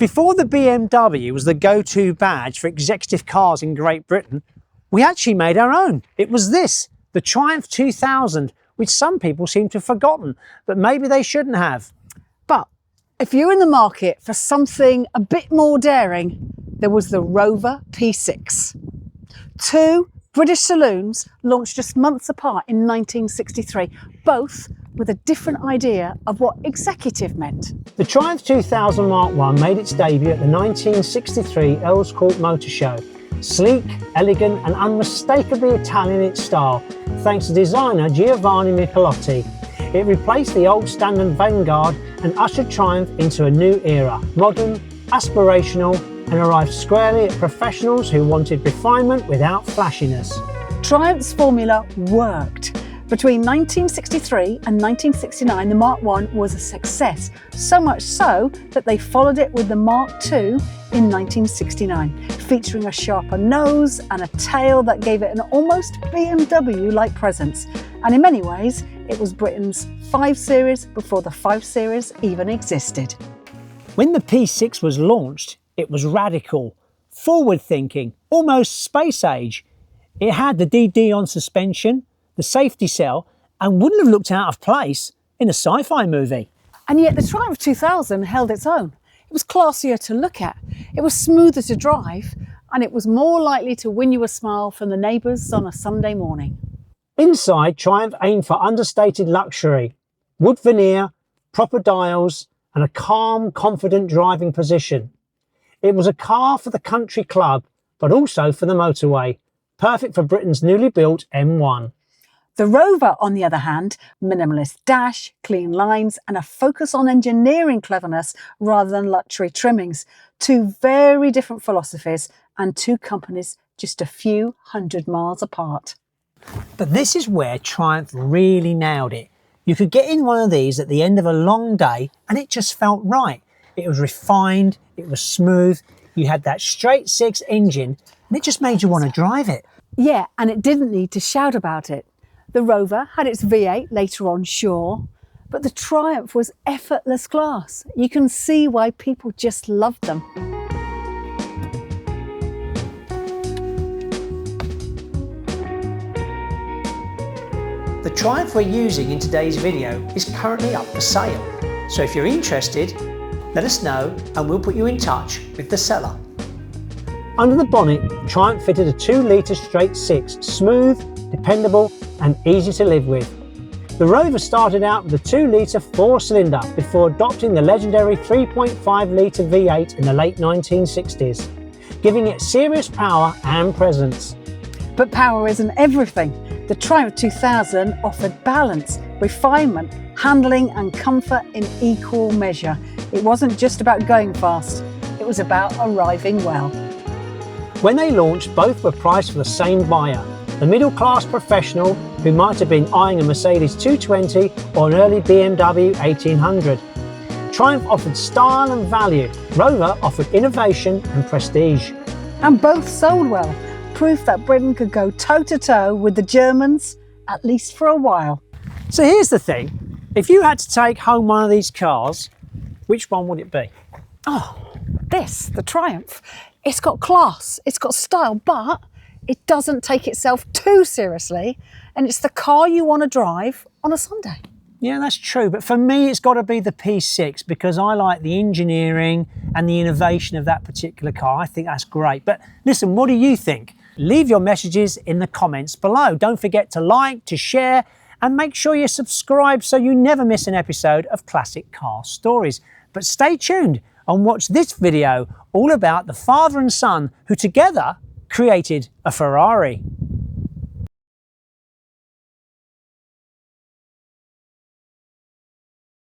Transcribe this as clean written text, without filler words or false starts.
Before the BMW was the go-to badge for executive cars in Great Britain, we actually made our own. It was this, the Triumph 2000, which some people seem to have forgotten, but maybe they shouldn't have. But if you're in the market for something a bit more daring, there was the Rover P6. Two British saloons launched just months apart in 1963, both with a different idea of what executive meant. The Triumph 2000 Mark I made its debut at the 1963 Earls Court Motor Show. Sleek, elegant and unmistakably Italian in its style, thanks to designer Giovanni Michelotti. It replaced the old standard Vanguard and ushered Triumph into a new era, modern, aspirational, and arrived squarely at professionals who wanted refinement without flashiness. Triumph's formula worked. Between 1963 and 1969, the Mark I was a success, so much so that they followed it with the Mark II in 1969, featuring a sharper nose and a tail that gave it an almost BMW-like presence. And in many ways, it was Britain's 5 Series before the 5 Series even existed. When the P6 was launched, it was radical, forward-thinking, almost space-age. It had the DD on suspension, the safety cell, and wouldn't have looked out of place in a sci-fi movie. And yet the Triumph 2000 held its own. It was classier to look at, it was smoother to drive, and it was more likely to win you a smile from the neighbours on a Sunday morning. Inside, Triumph aimed for understated luxury, wood veneer, proper dials, and a calm, confident driving position. It was a car for the country club, but also for the motorway, perfect for Britain's newly built M1. The Rover, on the other hand, minimalist dash, clean lines, and a focus on engineering cleverness rather than luxury trimmings. Two very different philosophies and two companies just a few hundred miles apart. But this is where Triumph really nailed it. You could get in one of these at the end of a long day and it just felt right. It was refined, it was smooth, you had that straight 6 engine and it just made you want to drive it. Yeah, and it didn't need to shout about it. The Rover had its V8 later on, sure, but the Triumph was effortless class. You can see why people just loved them. The Triumph we're using in today's video is currently up for sale. So if you're interested, let us know and we'll put you in touch with the seller. Under the bonnet, Triumph fitted a 2-litre straight 6, smooth, dependable and easy to live with. The Rover started out with a 2-litre 4-cylinder before adopting the legendary 3.5-litre V8 in the late 1960s, giving it serious power and presence. But power isn't everything. The Triumph 2000 offered balance, refinement, handling and comfort in equal measure. It wasn't just about going fast, it was about arriving well. When they launched, both were priced for the same buyer, the middle-class professional who might have been eyeing a Mercedes 220 or an early BMW 1800. Triumph offered style and value, Rover offered innovation and prestige. And both sold well, proof that Britain could go toe-to-toe with the Germans, at least for a while. So here's the thing, if you had to take home one of these cars, which one would it be? Oh, this, the Triumph. It's got class, it's got style, but it doesn't take itself too seriously, and it's the car you want to drive on a Sunday. Yeah, that's true, but for me it's got to be the P6 because I like the engineering and the innovation of that particular car. I think that's great. But listen, what do you think? Leave your messages in the comments below. Don't forget to like, to share, and make sure you subscribe so you never miss an episode of Classic Car Stories. But stay tuned and watch this video all about the father and son who together created a Ferrari.